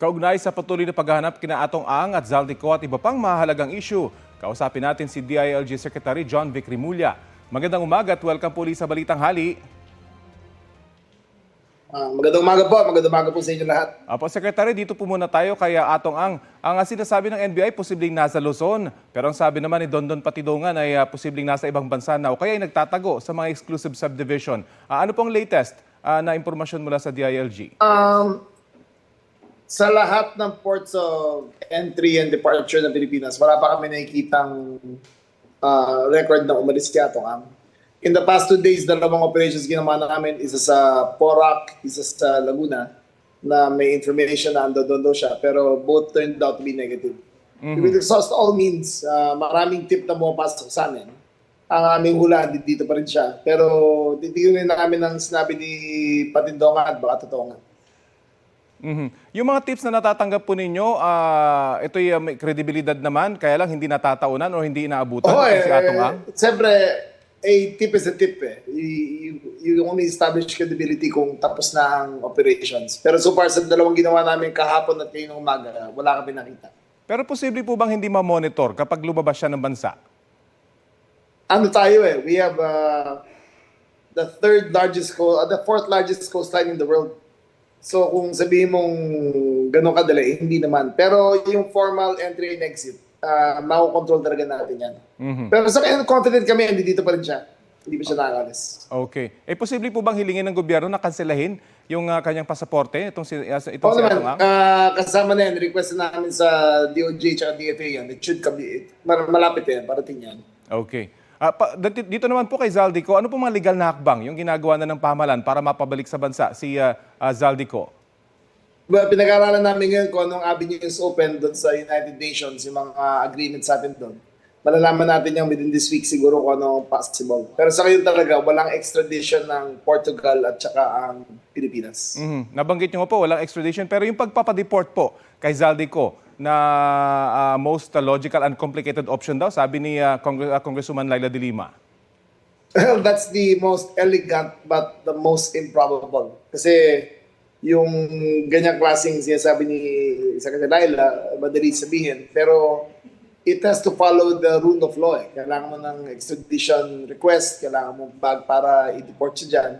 Kaugnay sa patuloy na paghahanap kina Atong Ang at Zaldico at iba pang mahalagang issue, kausapin natin si DILG Secretary John Vic Rimulya. Magandang umaga at welcome po sa Balitang Hali. Magandang umaga po sa inyo lahat. Apo, Secretary, dito po muna tayo kay Atong Ang. Ang sinasabi ng NBI, posibleng nasa Luzon. Pero ang sabi naman ni Dondon Patidongan ay posibleng nasa ibang bansa na o kaya ay nagtatago sa mga exclusive subdivision. Ano pong latest na impormasyon mula sa DILG? Sa lahat ng ports of entry and departure ng Pilipinas, wala pa kami nakikitang record na umalis kay Atong Ang. In the past 2 days, dalawang operations ginawa namin, isa sa Porac, isa sa Laguna, na may information na doon siya, pero both turned out to be negative. We've exhausted all means. Maraming tip na pumapasok sa amin. Ang aming hula, dito pa rin siya. Pero titignan namin ang sinabi ni Patindongan at baka totoo nga. Yung mga tips na natatanggap po ninyo, ito'y may kredibilidad naman, kaya lang hindi natataunan o hindi inaabutan si Atong Ang? Siyempre, a tip is a tip eh. You only establish credibility kung tapos na ang operations. Pero so far sa dalawang ginawa namin kahapon at ngayong umaga, wala kami nakita. Pero posible po bang hindi ma-monitor kapag lumabas siya ng bansa? Ano tayo eh, we have the fourth largest coastline in the world. So kung sabihin mong gano'ng kadali, hindi naman. Pero yung formal entry and exit, mako-control talaga natin yan. Pero sa kanya, confident kami, hindi dito pa rin siya. Hindi pa siya nakakalis. Okay. Posible po bang hilingin ng gobyerno na kanselahin yung kanyang pasaporte? Itong si naman, Atong Ang? kasama na yan, request na namin sa DOJ at DFA yan. It should come, malapit yan, parating yan. Okay. Dito naman po kay Zaldico, ano po mga legal na hakbang yung ginagawa na ng pamahalaan para mapabalik sa bansa si Zaldico? Pinag-aaralan namin ngayon kung anong avenues open doon sa United Nations, yung mga agreements sa atin doon. Malalaman natin yung within this week siguro kung ano possible. Pero sa ngayon talaga, walang extradition ng Portugal at saka ang Pilipinas. Nabanggit nyo po, walang extradition. Pero yung pagpapadeport po kay Zaldico na most logical and complicated option daw, sabi ni Congresswoman Laila de Lima. Well, that's the most elegant but the most improbable. Kasi yung ganyang klaseng sinasabi ni Secretary Laila, madali sabihin. Pero it has to follow the rule of law. Kailangan mo ng extradition request, kailangan mo bag para i-deport siya dyan.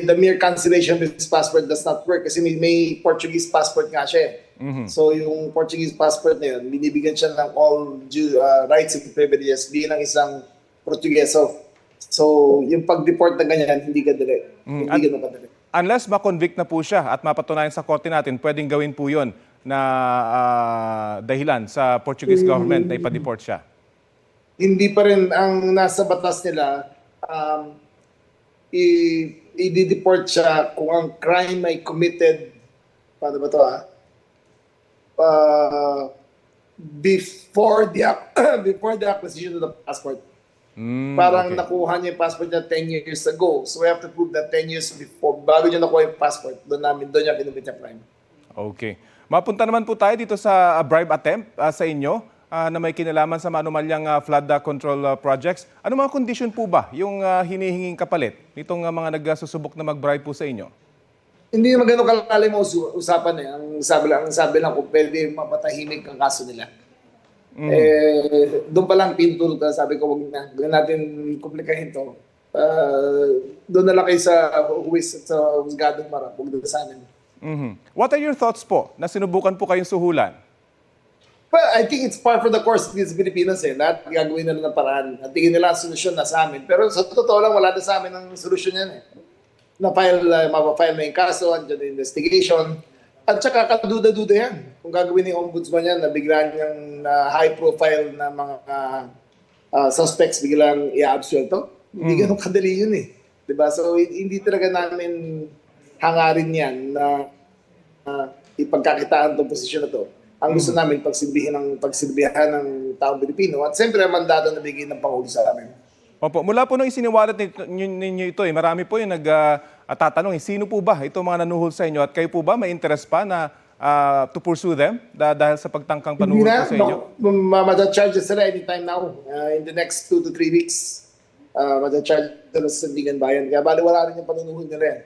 The mere cancellation of his passport does not work kasi may Portuguese passport nga siya. So yung Portuguese passport na yun, binibigyan siya ng all due rights and privileges bilang isang Portugeso. So yung pag-deport na ganyan, hindi kadali. Hindi ganun kadali. Unless ma-convict na po siya at mapatunayan sa korte natin, pwedeng gawin po yun na dahilan sa Portuguese government na ipa-deport siya. Hindi pa rin ang nasa batas nila, i-deport siya kung ang crime ay committed, paano ba ito before the acquisition of the passport. Parang nakuha niya yung passport niya 10 years ago. So we have to prove that 10 years before, bago niya nakuha yung passport, doon niya kinumit yung crime. Okay. Mapunta naman po tayo dito sa bribe attempt sa inyo na may kinalaman sa manumalyang flood control projects. Ano mga condition po ba yung hinihinging kapalit nitong mga nagsusubok na mag-bribe po sa inyo? Hindi naman ganun kalalim ang usapan eh. Ang sabi lang kung pwede mapatahimik ang kaso nila. Doon pa lang pintul ka, sabi ko wag natin komplikahin to. Doon na lang kayo sa huwis at sa husgadong marap, huwag doon sa amin. What are your thoughts po na sinubukan po kayong suhulan? Well, I think it's par for the course of these Pilipinas eh. Lahat gagawin na ng paraan. At tingin nila ang solusyon na sa amin. Pero sa totoo lang, wala na sa amin ang solusyon yan eh. Mapafile na yung kaso, andyan yung investigation. At saka kaduda-duda yan. Kung gagawin ng ombudsman yan, na bigla niyang high profile na mga suspects biglang i-absuelto. Hindi ganun kadali yun eh. Diba? So hindi talaga namin hangarin yan na ipagkakitaan itong posisyon na to. Ang gusto namin pagsilbihan ng taong Pilipino at siyempre ang mandato na bigay ng Pangulo sa amin. Opo, mula po nung isiniwalat ninyo ito, marami po yung nagtatanong, sino po ba itong mga nanuhol sa inyo at kayo po ba may interest pa na to pursue them dahil sa pagtangkang panuhol po sa inyo? Mata-charge sila anytime now. In the next 2 to 3 weeks, mata-charge sila sa Sandigan Bayan. Kaya bali wala rin yung panunuhol nila yan.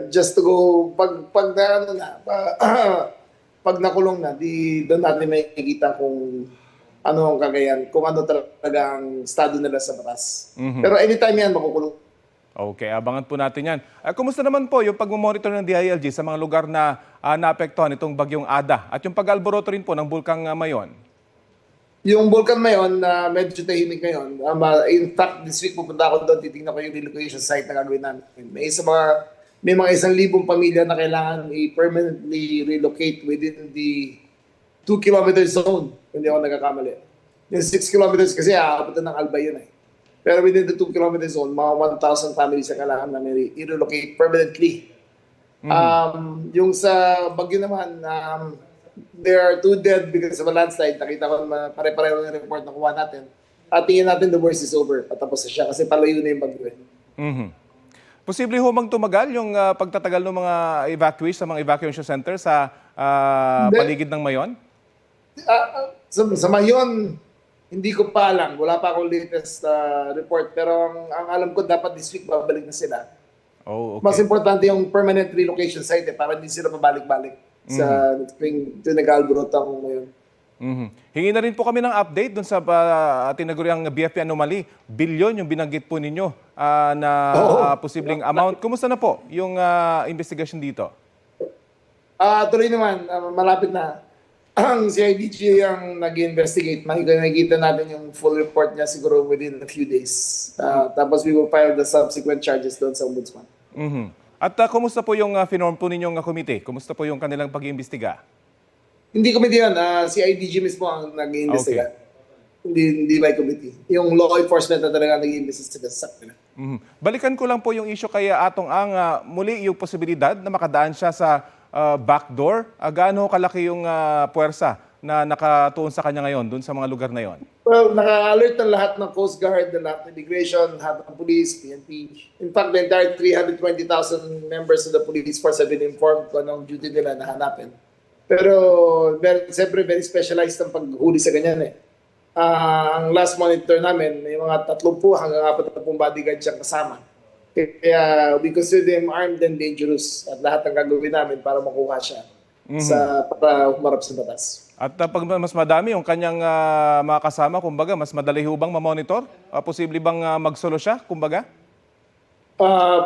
Just to go, pag na, ano na, pag nakulong na, di doon natin makikita kung ano ang kagayan, kung ano talaga ang estado nila sa batas. Pero anytime yan, makukulong. Okay, abangan po natin yan. Kumusta naman po yung pag-monitor ng DILG sa mga lugar na naapektuhan itong bagyong Ada at yung pag-alboroto rin po ng Bulkang Mayon? Yung Vulcan Mayon, medyo tahimik ngayon. In fact, this week pupunta ako doon, titignan ko yung relocation site na gagawin namin. May mga 1,000 pamilya na kailangan i-permanently relocate within the 2-kilometer zone, hindi ako nagkakamali. Yung 6 kilometers kasi aabutan ng Albay yun eh. Pero within the 2-kilometer zone, mga 1,000 families na kailangan namin i-relocate permanently. Yung sa Bagyo naman, there are 2 dead because of a landslide. Nakita ko pare-pareho ng report na kuha natin. At tingin natin the worst is over. Patapos na siya kasi palayo na yung bagyo. Posible ho bang tumagal yung pagtatagal ng mga evacuees sa mga evacuation center sa paligid ng Mayon? Sa Mayon, hindi ko pa alam. Wala pa akong latest report. Pero ang alam ko, dapat this week babalik na sila. Oh, okay. Mas importante yung permanent relocation site para hindi sila pabalik-balik sa tuwing nag-alborotang ngayon. Hingi na rin po kami ng update dun sa tinaguriang BFP anomaly. Bilyon yung binanggit po ninyo na posibleng amount. Kumusta na po yung investigation dito? Tuloy naman, malapit na. Ang CIDG ang nag-investigate. Makikita natin yung full report niya siguro within a few days. Tapos we will file the subsequent charges doon sa Ombudsman. At kumusta po yung finorm po ninyong komite? Kumusta po yung kanilang pag-iimbestiga? Hindi committee yan. CIDG mismo ang nag-iimbestiga. Hindi by committee. Yung law enforcement na talaga nag-iimbestiga sa kanila. Balikan ko lang po yung issue kay Atong Ang. Muli yung posibilidad na makadaan siya sa backdoor. Gaano kalaki yung puwersa na nakatuon sa kanya ngayon dun sa mga lugar na yon? Well, naka-alert ng lahat ng Coast Guard, ng lahat ng immigration, lahat ng police, PNP. In fact, the entire 320,000 members of the police force have been informed kung anong duty nila na hanapin. Pero siyempre very specialized ang paghuli sa ganyan eh. Ang last monitor namin, may mga 30 hanggang 40 bodyguard siyang kasama. Kaya we consider them armed and dangerous at lahat ng gagawin namin para makuha siya para humarap sa batas. At pag mas madami yung kanyang mga kasama, kumbaga, mas madali ho bang ma-monitor? Posible bang magsolo siya, kumbaga?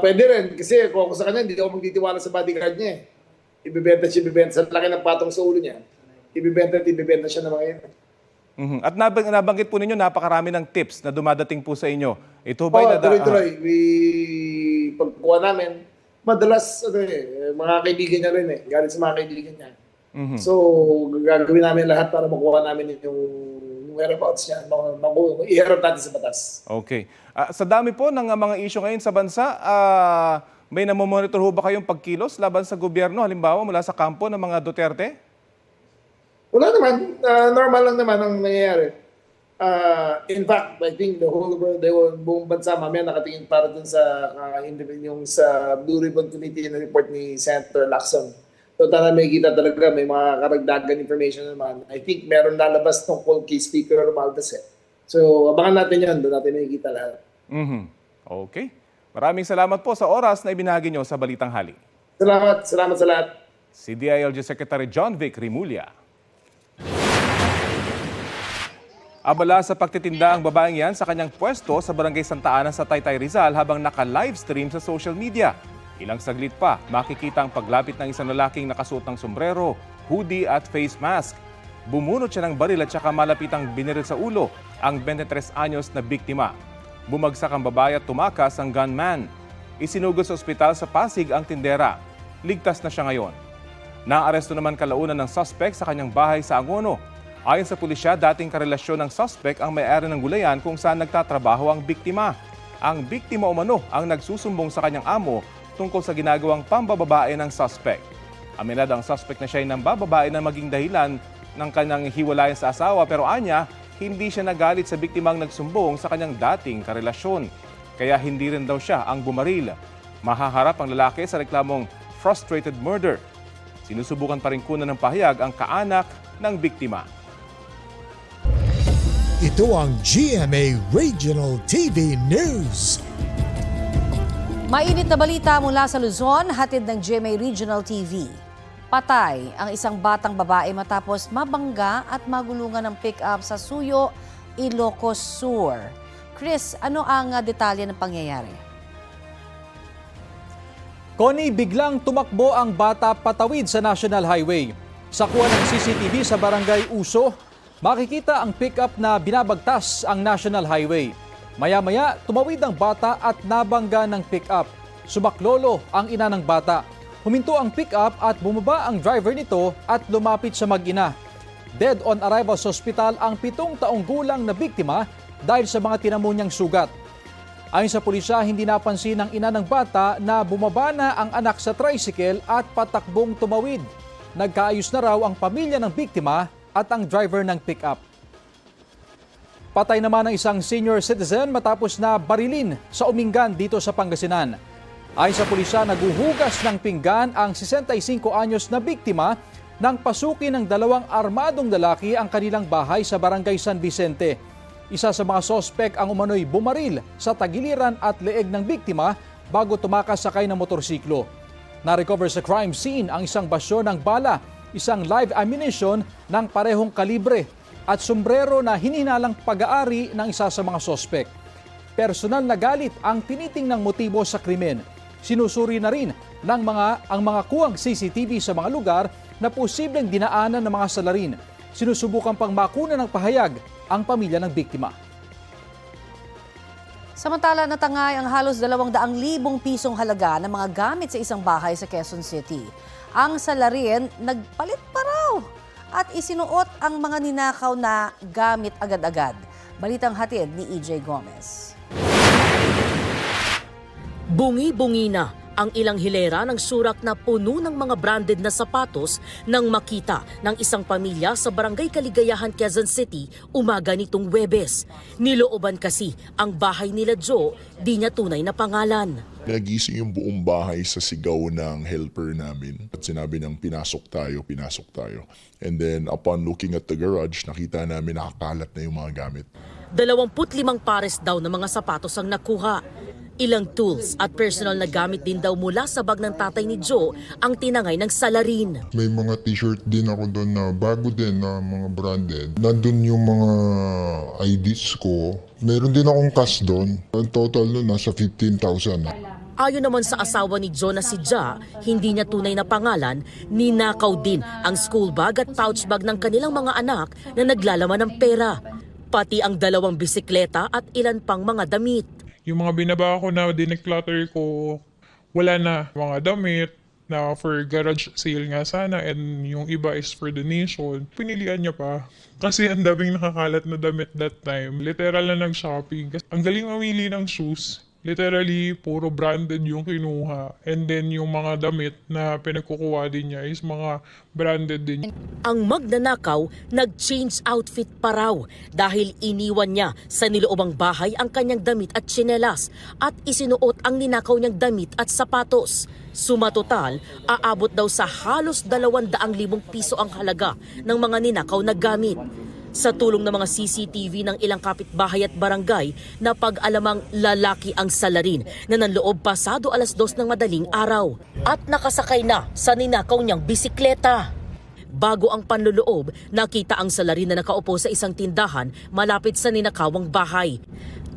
Pwede rin. Kasi kung ako sa kanya, hindi ako magtitiwala sa bodyguard niya eh. Ibibenta. Sa laki ng patong sa ulo niya. Ibibenta siya ng mga yun. At nabanggit po ninyo, napakarami ng tips na dumadating po sa inyo. Ito ba tuloy-tuloy. Pagkuha namin, madalas mga kaibigan niya rin eh. Galing sa mga kaibigan niya. So, gagawin namin lahat para makuha namin yung whereabouts niya. I-harap natin sa batas. Okay. Sa dami po ng mga issue ngayon sa bansa, may namomonitor ho ba kayong pagkilos laban sa gobyerno? Halimbawa, mula sa kampo ng mga Duterte? Wala naman. Normal lang naman ang nangyayari. In fact, I think the whole world, buong bansa, mamaya nakatingin para dun sa yung sa Blue Ribbon Committee na report ni Senator Lacson. So, tala may kita talaga, may mga karagdagan information naman. I think meron lalabas tungkol kay Speaker Romualdez eh. So, abangan natin yan. Doon natin makikita lahat. Okay. Maraming salamat po sa oras na ibinahagi nyo sa Balitang Hali. Salamat sa lahat. Si DILG Secretary John Vic Rimulya. Abala sa pagtitinda ang babaeng yan sa kanyang pwesto sa Barangay Santa Ana sa Taytay Rizal habang naka-livestream sa social media. Ilang saglit pa, makikita ang paglapit ng isang lalaking nakasuot ng sombrero, hoodie at face mask. Bumunot siya ng baril at saka malapitang biniril sa ulo ang 23 anyos na biktima. Bumagsak ang babae at tumakas ang gunman. Isinugod sa ospital sa Pasig ang tindera. Ligtas na siya ngayon. Naaresto naman kalaunan ng suspect sa kanyang bahay sa Angono. Ayon sa pulisya, dating karelasyon ng suspect ang may-ari ng gulayan kung saan nagtatrabaho ang biktima. Ang biktima umano ang nagsusumbong sa kanyang amo tungkol sa ginagawang pambababae ng suspect. Aminado ang suspect na siya ay nambababae na maging dahilan ng kanyang hiwalayan sa asawa pero anya, hindi siya nagalit sa biktimang nagsumbong sa kanyang dating karelasyon. Kaya hindi rin daw siya ang bumaril. Mahaharap ang lalaki sa reklamong frustrated murder. Sinusubukan pa rin kunan ng pahayag ang kaanak ng biktima. Ito ang GMA Regional TV News. Mainit na balita mula sa Luzon, hatid ng GMA Regional TV. Patay ang isang batang babae matapos mabangga at magulungan ng pick-up sa Suyo, Ilocos Sur. Chris, ano ang detalye ng pangyayari? Connie, biglang tumakbo ang bata patawid sa National Highway. Sa kuha ng CCTV sa Barangay Uso, makikita ang pick-up na binabagtas ang National Highway. Maya-maya, tumawid ang bata at nabangga ng pick-up. Sumaklolo ang ina ng bata. Huminto ang pick-up at bumaba ang driver nito at lumapit sa mag-ina. Dead on arrival sa ospital ang 7 taong gulang na biktima dahil sa mga tinamo niyang sugat. Ayon sa pulisya, hindi napansin ng ina ng bata na bumaba na ang anak sa tricycle at patakbong tumawid. Nagkaayos na raw ang pamilya ng biktima at ang driver ng pick-up. Patay naman ang isang senior citizen matapos na barilin sa Umingan dito sa Pangasinan. Ayon sa pulisya, naguhugas ng pinggan ang 65 anyos na biktima nang pasukin ng 2 armadong lalaki ang kanilang bahay sa Barangay San Vicente. Isa sa mga sospek ang umano'y bumaril sa tagiliran at leeg ng biktima bago tumakas sakay ng motorsiklo. Na-recover sa crime scene ang isang basyo ng bala, isang live ammunition ng parehong kalibre at sombrero na hinihinalang pag-aari ng isa sa mga sospek. Personal na galit ang tinitingnang motibo sa krimen. Sinusuri na rin ng ang mga kuwang CCTV sa mga lugar na posibleng dinaanan ng mga salarin. Sinusubukan pang makuna ng pahayag ang pamilya ng biktima. Samantala, natangay ang halos 200,000 pisong halaga ng mga gamit sa isang bahay sa Quezon City. Ang salarin, nagpalit pa raw at isinuot ang mga ninakaw na gamit agad-agad. Balitang hatid ni EJ Gomez. Bungi-bungi na ang ilang hilera ng surak na puno ng mga branded na sapatos nang makita ng isang pamilya sa Barangay Kaligayahan, Quezon City umaga nitong Huwebes. Nilooban kasi ang bahay nila Joe, di niya tunay na pangalan. Nagising yung buong bahay sa sigaw ng helper namin. At sinabi niyang pinasok tayo, pinasok tayo. And then upon looking at the garage, nakita namin nakakalat na yung mga gamit. 25 pares daw ng mga sapatos ang nakuha. Ilang tools at personal na gamit din daw mula sa bag ng tatay ni Joe ang tinangay ng salarin. May mga t-shirt din ako doon na bago din na mga branded. Nandun yung mga IDs ko. Meron din akong cash doon. Ang total nun nasa 15,000. Ayon naman sa asawa ni Joe na si Ja, hindi niya tunay na pangalan, ninakaw din ang school bag at pouch bag ng kanilang mga anak na naglalaman ng pera. Pati ang 2 bisikleta at ilan pang mga damit. Yung mga binaba ko na dineclutter ko, wala na. Mga damit na for garage sale nga sana and yung iba is for donation. Pinilian niya pa. Kasi ang daming nakakalat na damit that time. Literal na nag-shopping. Ang galing mamili ng shoes. Literally, puro branded yung kinuha. And then yung mga damit na pinagkukuha din niya is mga branded din. Ang magnanakaw, nag-change outfit pa raw dahil iniwan niya sa niloobang bahay ang kanyang damit at tsinelas at isinuot ang ninakaw niyang damit at sapatos. Sumatotal, aabot daw sa halos 200,000 piso ang halaga ng mga ninakaw na gamit. Sa tulong ng mga CCTV ng ilang kapitbahay at barangay, napag-alamang lalaki ang salarin na nanloob pasado 2:00 ng madaling araw at nakasakay na sa ninakaw niyang bisikleta. Bago ang panloloob, nakita ang salarin na nakaupo sa isang tindahan malapit sa ninakawang bahay.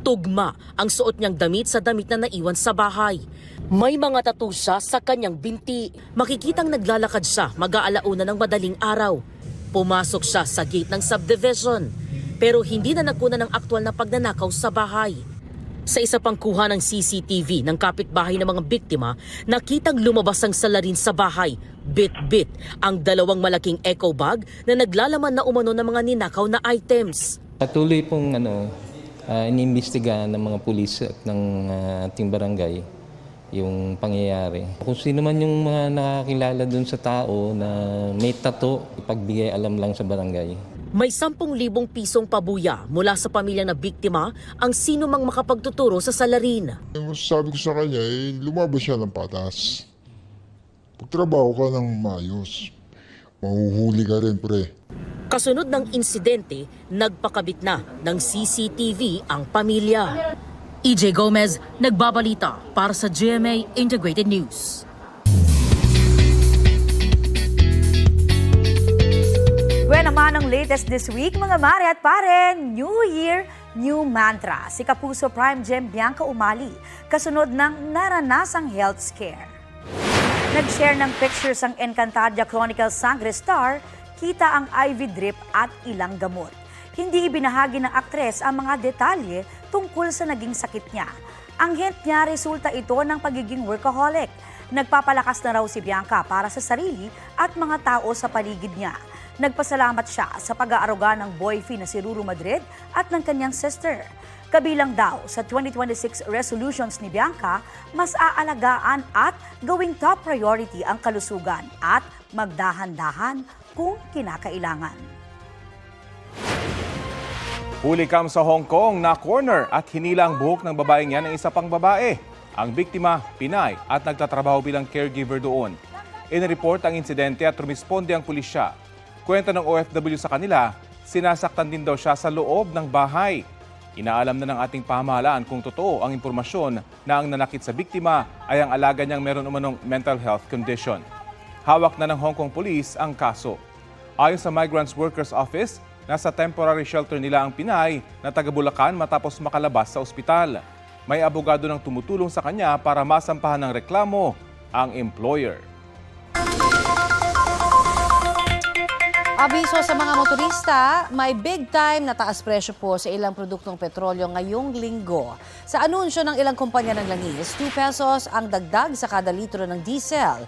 Tugma ang suot niyang damit sa damit na naiwan sa bahay. May mga tattoo siya sa kanyang binti. Makikitang naglalakad siya mag-aalauna ng madaling araw. Pumasok siya sa gate ng subdivision, pero hindi na nagkuna ng aktwal na pagnanakaw sa bahay. Sa isa pang kuha ng CCTV ng kapitbahay ng mga biktima, nakitang lumabas ang salarin sa bahay. Bit-bit ang 2 malaking eco bag na naglalaman na umano ng mga ninakaw na items. Patuloy pong inimbestigahan ng mga pulis at ng ating barangay yung pangyayari. Kung sino man yung mga nakakilala dun sa tao na may tato, ipagbigay alam lang sa barangay. May 10,000 pisong pabuya mula sa pamilya na biktima ang sino mang makapagtuturo sa salarin. Yung sabi ko sa kanya, lumabas siya ng patas. Pagtrabaho ka ng maayos. Mahuhuli ka rin, pre. Kasunod ng insidente, nagpakabit na ng CCTV ang pamilya. EJ Gomez, nagbabalita para sa GMA Integrated News. Well, naman ang latest this week, mga mare at pare, New Year, New Mantra. Si Kapuso Prime Gem Bianca Umali, kasunod ng naranasang health scare. Nag-share ng pictures ang Encantadia Chronicles Sangre Star, kita ang IV drip at ilang gamot. Hindi ibinahagi ng aktres ang mga detalye tungkol sa naging sakit niya. Ang hint niya, resulta ito ng pagiging workaholic. Nagpapalakas na raw si Bianca para sa sarili at mga tao sa paligid niya. Nagpasalamat siya sa pag-aaruga ng boyfriend na si Ruru Madrid at ng kanyang sister. Kabilang daw sa 2026 resolutions ni Bianca, mas aalagaan at gawing top priority ang kalusugan at magdahan-dahan kung kinakailangan. Huli kam sa Hong Kong na corner at hinila ang buhok ng babaeng yan ng isa pang babae. Ang biktima, Pinay at nagtatrabaho bilang caregiver doon. Inireport ang insidente at rumisponde ang pulisya. Kwento ng OFW sa kanila, sinasaktan din daw siya sa loob ng bahay. Inaalam na ng ating pamahalaan kung totoo ang impormasyon na ang nanakit sa biktima ay ang alaga niyang meron umanong mental health condition. Hawak na ng Hong Kong Police ang kaso. Ayon sa Migrants Workers Office, nasa temporary shelter nila ang Pinay na taga Bulacan matapos makalabas sa ospital. May abogado nang tumutulong sa kanya para masampahan ng reklamo ang employer. Abiso sa mga motorista, may big time na taas presyo po sa ilang produktong petrolyo ngayong linggo. Sa anunsyo ng ilang kumpanya ng langis, 2 pesos ang dagdag sa kada litro ng diesel.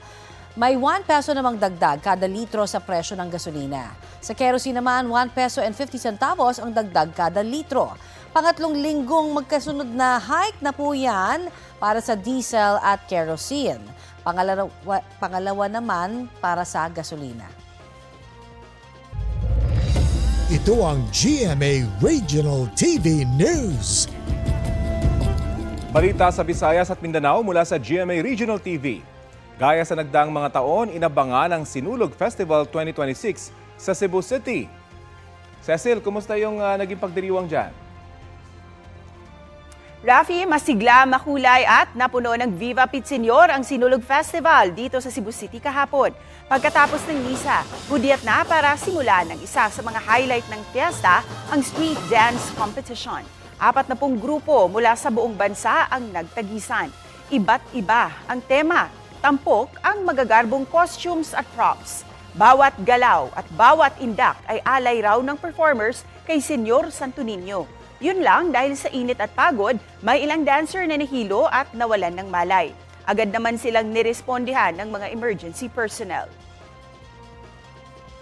May 1 peso namang dagdag kada litro sa presyo ng gasolina. Sa kerosene naman, 1 peso and 50 centavos ang dagdag kada litro. Pangatlong linggong magkasunod na hike na po yan para sa diesel at kerosene. Pangalawa naman para sa gasolina. Ito ang GMA Regional TV News. Balita sa Visayas at Mindanao mula sa GMA Regional TV. Gaya sa nagdaang mga taon, inabangan ang Sinulog Festival 2026 sa Cebu City. Cecil, kumusta yung naging pagdiriwang dyan? Rafi, masigla, makulay at napuno ng Viva Pit Senior ang Sinulog Festival dito sa Cebu City kahapon. Pagkatapos ng misa, hudyat na para simulan ng isa sa mga highlight ng fiesta, ang street dance competition. 40 grupo mula sa buong bansa ang nagtagisan. Iba't iba ang tema, tampok ang magagarbong costumes at props. Bawat galaw at bawat indak ay alay raw ng performers kay Senyor Santo Niño. Yun lang dahil sa init at pagod, may ilang dancer na nahilo at nawalan ng malay. Agad naman silang nirespondihan ng mga emergency personnel.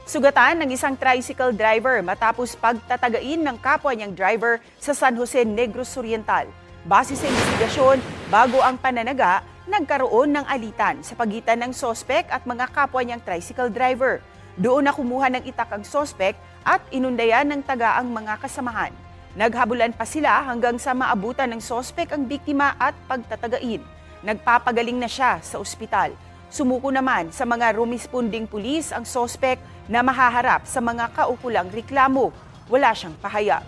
Sugatan ng isang tricycle driver matapos pagtatagain ng kapwa niyang driver sa San Jose Negros Oriental. Base sa investigasyon, bago ang pananaga, nagkaroon ng alitan sa pagitan ng sospek at mga kapwa niyang tricycle driver. Doon na kumuha ng itak ang sospek at inundayan ng taga ang mga kasamahan. Naghabulan pa sila hanggang sa maabutan ng sospek ang biktima at pagtatagain. Nagpapagaling na siya sa ospital. Sumuko naman sa mga rumispunding pulis ang sospek na mahaharap sa mga kaukulang reklamo. Wala siyang pahayag.